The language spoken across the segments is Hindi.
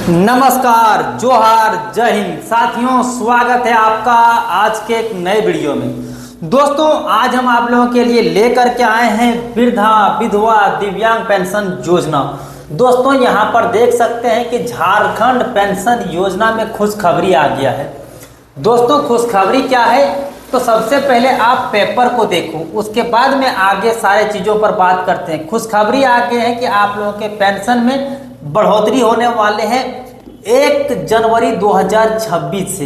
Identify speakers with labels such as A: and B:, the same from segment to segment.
A: नमस्कार, जोहार, जय हिंद। साथियों, स्वागत है आपका आज के एक नए वीडियो में। दोस्तों, आज हम आप लोगों के लिए लेकर के आए हैं वृद्धा विधवा दिव्यांग पेंशन योजना। दोस्तों, यहाँ पर देख सकते हैं कि झारखंड पेंशन योजना में खुशखबरी आ गया है। दोस्तों, खुशखबरी क्या है तो सबसे पहले आप पेपर को देखो, उसके बाद में आगे सारे चीज़ों पर बात करते हैं। खुशखबरी आ गई है कि आप लोगों के पेंशन में बढ़ोतरी होने वाले हैं 1 जनवरी 2026 से।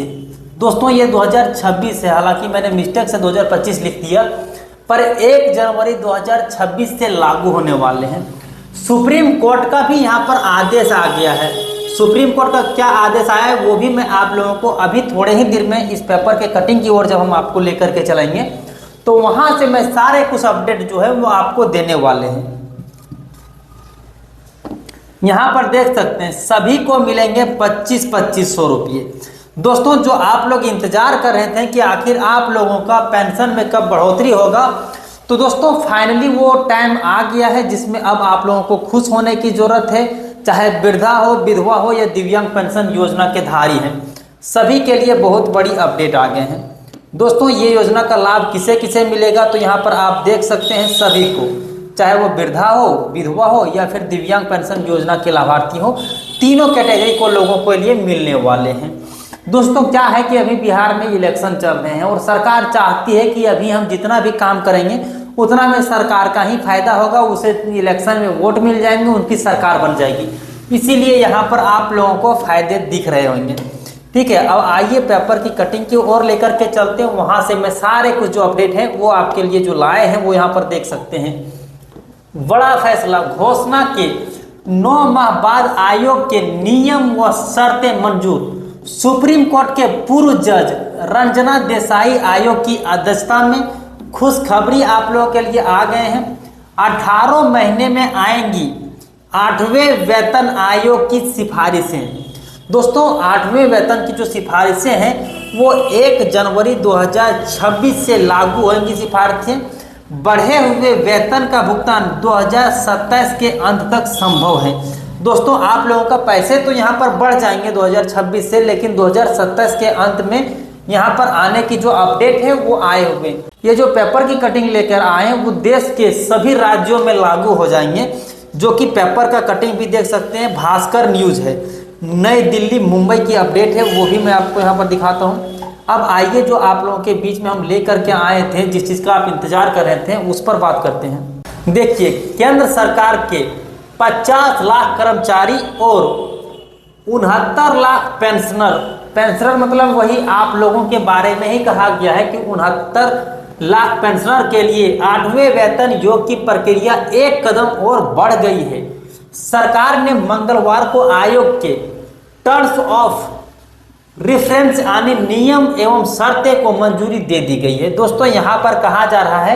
A: दोस्तों, ये 2026 है, हालांकि मैंने मिस्टेक से 2025 लिख दिया, पर 1 जनवरी 2026 से लागू होने वाले हैं। सुप्रीम कोर्ट का भी यहाँ पर आदेश आ गया है। सुप्रीम कोर्ट का क्या आदेश आया है वो भी मैं आप लोगों को अभी थोड़े ही देर में इस पेपर के कटिंग की ओर जब हम आपको लेकर के चलेंगे तो वहाँ से मैं सारे कुछ अपडेट जो है वो आपको देने वाले हैं। यहाँ पर देख सकते हैं सभी को मिलेंगे 2500 रुपये। दोस्तों, जो आप लोग इंतजार कर रहे थे कि आखिर आप लोगों का पेंशन में कब बढ़ोतरी होगा, तो दोस्तों फाइनली वो टाइम आ गया है जिसमें अब आप लोगों को खुश होने की जरूरत है। चाहे वृद्धा हो, विधवा हो या दिव्यांग पेंशन योजना के धारी हैं, सभी के लिए बहुत बड़ी अपडेट आ गए हैं। दोस्तों, ये योजना का लाभ किसे किसे मिलेगा तो यहाँ पर आप देख सकते हैं सभी को, चाहे वो वृद्धा हो, विधवा हो या फिर दिव्यांग पेंशन योजना के लाभार्थी हो, तीनों कैटेगरी को लोगों के लिए मिलने वाले हैं। दोस्तों, क्या है कि अभी बिहार में इलेक्शन चल रहे हैं और सरकार चाहती है कि अभी हम जितना भी काम करेंगे उतना में सरकार का ही फायदा होगा, उसे इलेक्शन में वोट मिल जाएंगे, उनकी सरकार बन जाएगी। इसीलिए यहाँ पर आप लोगों को फायदे दिख रहे होंगे। ठीक है, अब आइए पेपर की कटिंग की ओर लेकर के चलते हैं। वहाँ से मैं सारे कुछ जो अपडेट हैं वो आपके लिए जो लाए हैं वो यहाँ पर देख सकते हैं। बड़ा फैसला, घोषणा के 9 माह बाद आयोग के नियम व शर्तें मंजूर। सुप्रीम कोर्ट के पूर्व जज रंजना देसाई आयोग की अध्यक्षता में खुशखबरी आप लोगों के लिए आ गए हैं। 18 महीने में आएंगी 8वें वेतन आयोग की सिफारिशें। दोस्तों, 8वें वेतन की जो सिफारिशें हैं वो 1 जनवरी 2026 से लागू होंगी। सिफारिशें बढ़े हुए वेतन का भुगतान 2027 के अंत तक संभव है। दोस्तों, आप लोगों का पैसे तो यहाँ पर बढ़ जाएंगे 2026 से, लेकिन 2027 के अंत में यहाँ पर आने की जो अपडेट है वो आए हुए। ये जो पेपर की कटिंग लेकर आए हैं वो देश के सभी राज्यों में लागू हो जाएंगे, जो कि पेपर का कटिंग भी देख सकते हैं, भास्कर न्यूज है। नई दिल्ली, मुंबई की अपडेट है, वो भी मैं आपको यहाँ पर दिखाता हूँ। अब आइए जो आप लोगों के बीच में हम लेकर के आए थे, जिस चीज़ का आप इंतजार कर रहे थे, उस पर बात करते हैं। देखिए, केंद्र सरकार के 50 लाख कर्मचारी और 69 लाख पेंशनर मतलब वही आप लोगों के बारे में ही कहा गया है कि 69 लाख पेंशनर के लिए 8वें वेतन योग की प्रक्रिया एक कदम और बढ़ गई है। सरकार ने मंगलवार को आयोग के टर्म्स ऑफ रेफरेंस यानी नियम एवं शर्तें को मंजूरी दे दी गई है। दोस्तों, यहाँ पर कहा जा रहा है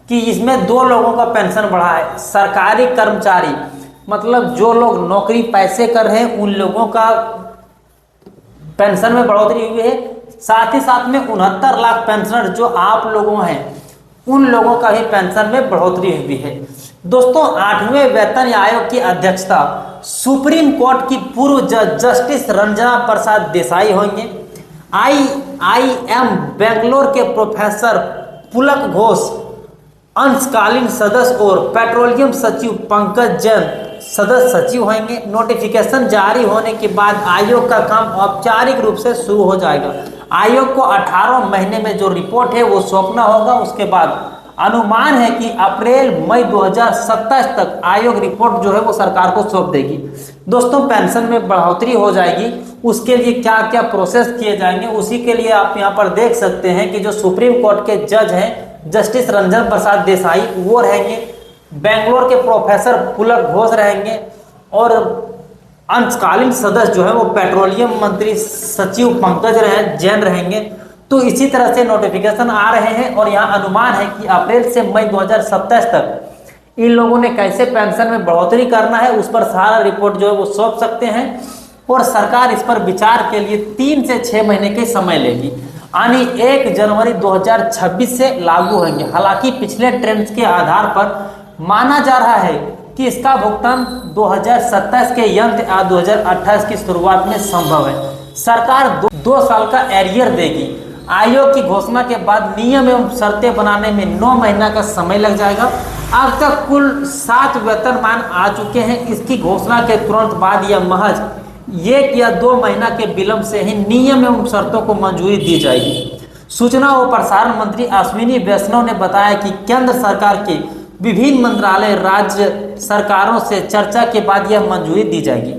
A: कि इसमें 2 लोगों का पेंशन बढ़ा है। सरकारी कर्मचारी मतलब जो लोग नौकरी पैसे कर रहे हैं उन लोगों का पेंशन में बढ़ोतरी हुई है। साथ ही साथ में 69 लाख पेंशनर जो आप लोगों हैं उन लोगों का भी पेंशन में बढ़ोतरी हुई है। दोस्तों, 8वें वेतन आयोग की अध्यक्षता सुप्रीम कोर्ट की पूर्व जज जस्टिस रंजना प्रसाद देसाई होंगे। IIM बेंगलोर के प्रोफेसर पुलक घोष अंशकालीन सदस्य और पेट्रोलियम सचिव पंकज जैन सदस्य सचिव होंगे। नोटिफिकेशन जारी होने के बाद आयोग का काम औपचारिक रूप से शुरू हो जाएगा। आयोग को 18 महीने में जो रिपोर्ट है वो सौंपना होगा। उसके बाद अनुमान है कि अप्रैल मई 2027 तक आयोग रिपोर्ट जो है वो सरकार को सौंप देगी। दोस्तों, पेंशन में बढ़ोतरी हो जाएगी, उसके लिए क्या क्या प्रोसेस किए जाएंगे उसी के लिए आप यहाँ पर देख सकते हैं कि जो सुप्रीम कोर्ट के जज हैं जस्टिस रंजन प्रसाद देसाई वो रहेंगे, बेंगलोर के प्रोफेसर पुलक घोष रहेंगे और अंशकालीन सदस्य जो है वो पेट्रोलियम मंत्री सचिव पंकज जैन रहेंगे। तो इसी तरह से नोटिफिकेशन आ रहे हैं और यहाँ अनुमान है कि अप्रैल से मई 2027 तक इन लोगों ने कैसे पेंशन में बढ़ोतरी करना है उस पर सारा रिपोर्ट जो है वो सौंप सकते हैं और सरकार इस पर विचार के लिए 3 से 6 महीने के समय लेगी, यानी 1 जनवरी 2026 से लागू होंगे। हालांकि पिछले ट्रेंड्स के आधार पर माना जा रहा है कि इसका भुगतान 2027 के अंत या 2028 की शुरुआत में संभव है। सरकार 2 साल का एरियर देगी। आयोग की घोषणा के बाद नियम एवं शर्तें बनाने में 9 महीना का समय लग जाएगा। अब तक कुल 7 वेतनमान आ चुके हैं। इसकी घोषणा के तुरंत बाद या महज 1 या 2 महीना के विलंब से ही नियम एवं शर्तों को मंजूरी दी जाएगी। सूचना और प्रसारण मंत्री अश्विनी वैष्णव ने बताया कि केंद्र सरकार के विभिन्न मंत्रालय राज्य सरकारों से चर्चा के बाद यह मंजूरी दी जाएगी।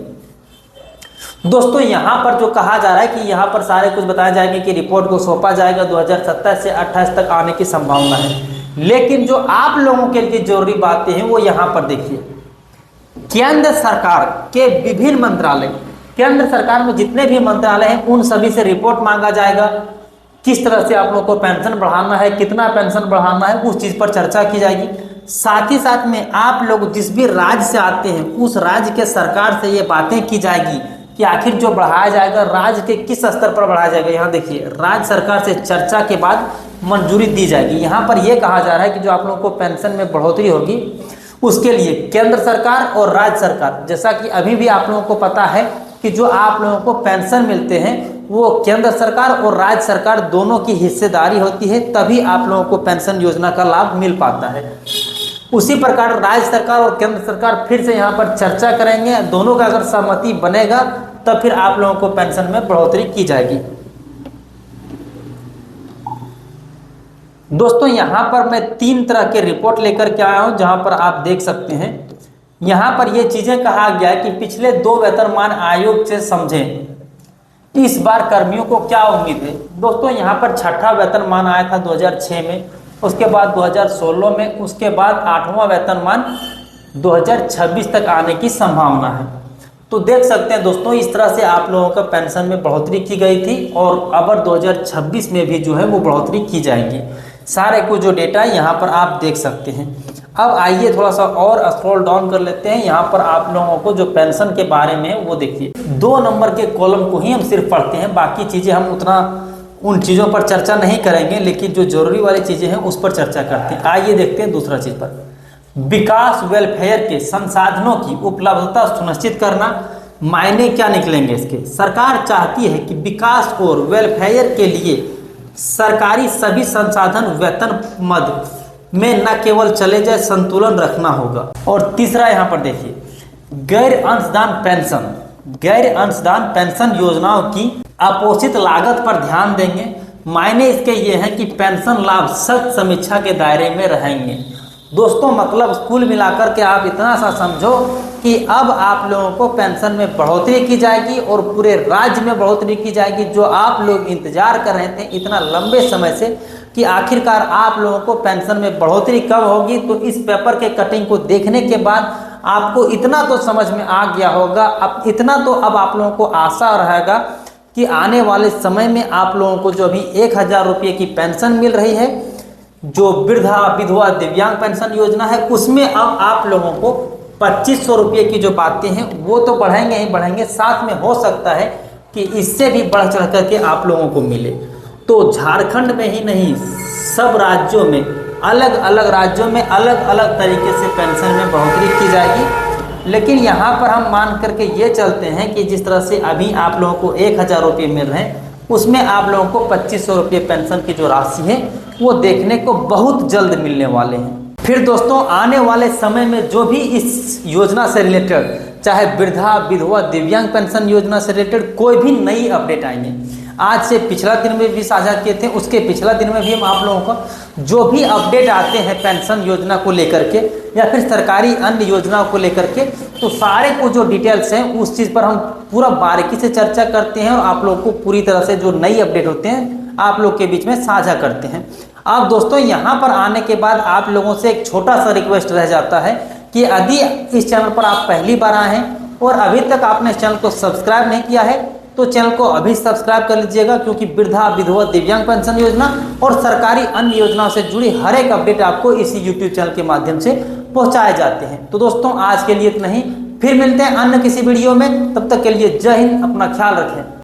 A: दोस्तों यहाँ पर जो कहा जा रहा है कि यहाँ पर सारे कुछ बताया जाएगा कि रिपोर्ट को सौंपा जाएगा 2027 से 28 तक आने की संभावना है। लेकिन जो आप लोगों के लिए जरूरी बातें हैं वो यहाँ पर देखिए। केंद्र सरकार के विभिन्न मंत्रालय, केंद्र सरकार में जितने भी मंत्रालय हैं उन सभी से रिपोर्ट मांगा जाएगा। किस तरह से आप लोगों को पेंशन बढ़ाना है, कितना पेंशन बढ़ाना है, उस चीज़ पर चर्चा की जाएगी। साथ ही साथ में आप लोग जिस भी राज्य से आते हैं उस राज्य के सरकार से ये बातें की जाएगी कि आखिर जो बढ़ाया जाएगा राज्य के किस स्तर पर बढ़ाया जाएगा। यहाँ देखिए, राज्य सरकार से चर्चा के बाद मंजूरी दी जाएगी। यहाँ पर यह कहा जा रहा है कि जो आप लोगों को पेंशन में बढ़ोतरी होगी उसके लिए केंद्र सरकार और राज्य सरकार, जैसा कि अभी भी आप लोगों को पता है कि जो आप लोगों को पेंशन मिलते हैं वो केंद्र सरकार और राज्य सरकार दोनों की हिस्सेदारी होती है, तभी आप लोगों को पेंशन योजना का लाभ मिल पाता है। उसी प्रकार राज्य सरकार और केंद्र सरकार फिर से यहाँ पर चर्चा करेंगे। दोनों का अगर सहमति बनेगा तब फिर आप लोगों को पेंशन में बढ़ोतरी की जाएगी। दोस्तों यहाँ पर मैं 3 तरह के रिपोर्ट लेकर के आया हूँ, जहाँ पर आप देख सकते हैं। यहाँ पर ये चीजें कहा गया है कि पिछले 2 वेतनमान आयोग से समझें इस बार कर्मियों को क्या उम्मीद है। दोस्तों यहाँ पर 6ठा वेतनमान आया था 2006 में, उसके बाद 2016 में, उसके बाद 8वां वेतनमान 2026 तक आने की संभावना है। तो देख सकते हैं दोस्तों, इस तरह से आप लोगों का पेंशन में बढ़ोतरी की गई थी और अब 2026 में भी जो है वो बढ़ोतरी की जाएगी। सारे कुछ जो डेटा है यहाँ पर आप देख सकते हैं। अब आइए थोड़ा सा और स्क्रॉल डाउन कर लेते हैं। यहाँ पर आप लोगों को जो पेंशन के बारे में वो देखिए, 2 नंबर के कॉलम को ही हम सिर्फ पढ़ते हैं, बाकी चीज़ें हम उतना उन चीज़ों पर चर्चा नहीं करेंगे, लेकिन जो जरूरी वाली चीज़ें हैं उस पर चर्चा करते हैं। आइए देखते हैं दूसरा चीज़ पर। विकास वेलफेयर के संसाधनों की उपलब्धता सुनिश्चित करना। मायने क्या निकलेंगे इसके? सरकार चाहती है कि विकास और वेलफेयर के लिए सरकारी सभी संसाधन वेतन मद में न केवल चले जाए, संतुलन रखना होगा। और तीसरा यहाँ पर देखिए, गैर अंशदान पेंशन, गैर अंशदान पेंशन योजनाओं की अपोषित लागत पर ध्यान देंगे। मायने इसके ये हैं कि पेंशन लाभ सख्त समीक्षा के दायरे में रहेंगे। दोस्तों मतलब कुल मिलाकर के आप इतना सा समझो कि अब आप लोगों को पेंशन में बढ़ोतरी की जाएगी और पूरे राज्य में बढ़ोतरी की जाएगी। जो आप लोग इंतजार कर रहे थे इतना लंबे समय से कि आखिरकार आप लोगों को पेंशन में बढ़ोतरी कब होगी, तो इस पेपर के कटिंग को देखने के बाद आपको इतना तो समझ में आ गया होगा। अब इतना तो अब आप लोगों को आशा रहेगा कि आने वाले समय में आप लोगों को जो अभी 1000 रुपये की पेंशन मिल रही है, जो वृद्धा विधवा दिव्यांग पेंशन योजना है, उसमें अब आप लोगों को 2500 रुपये की जो बातें हैं वो तो बढ़ेंगे ही बढ़ेंगे, साथ में हो सकता है कि इससे भी बढ़ चढ़ करके आप लोगों को मिले। तो झारखंड में ही नहीं, सब राज्यों में, अलग अलग राज्यों में अलग अलग तरीके से पेंशन में बढ़ोतरी की जाएगी। लेकिन यहाँ पर हम मान करके ये चलते हैं कि जिस तरह से अभी आप लोगों को 1000 रुपये मिल रहे हैं, उसमें आप लोगों को 2500 रुपये पेंशन की जो राशि है वो देखने को बहुत जल्द मिलने वाले हैं। फिर दोस्तों आने वाले समय में जो भी इस योजना से रिलेटेड, चाहे वृद्धा विधवा दिव्यांग पेंशन योजना से रिलेटेड कोई भी नई अपडेट आएंगे, आज से पिछला दिन में भी साझा किए थे, उसके पिछला दिन में भी हम आप लोगों को जो भी अपडेट आते हैं पेंशन योजना को लेकर के या फिर सरकारी अन्य योजनाओं को लेकर के, तो सारे को जो डिटेल्स हैं उस चीज़ पर हम पूरा बारीकी से चर्चा करते हैं और आप लोग को पूरी तरह से जो नई अपडेट होते हैं आप लोग के बीच में साझा करते हैं। अब दोस्तों यहाँ पर आने के बाद आप लोगों से एक छोटा सा रिक्वेस्ट रह जाता है कि यदि इस चैनल पर आप पहली बार आए हैं और अभी तक आपने इस चैनल को सब्सक्राइब नहीं किया है तो चैनल को अभी सब्सक्राइब कर लीजिएगा, क्योंकि वृद्धा विधवा दिव्यांग पेंशन योजना और सरकारी अन्य योजनाओं से जुड़ी हर एक अपडेट आपको इसी यूट्यूब चैनल के माध्यम से पहुंचाए जाते हैं। तो दोस्तों आज के लिए इतना ही, फिर मिलते हैं अन्य किसी वीडियो में, तब तक के लिए जय हिंद, अपना ख्याल रखें।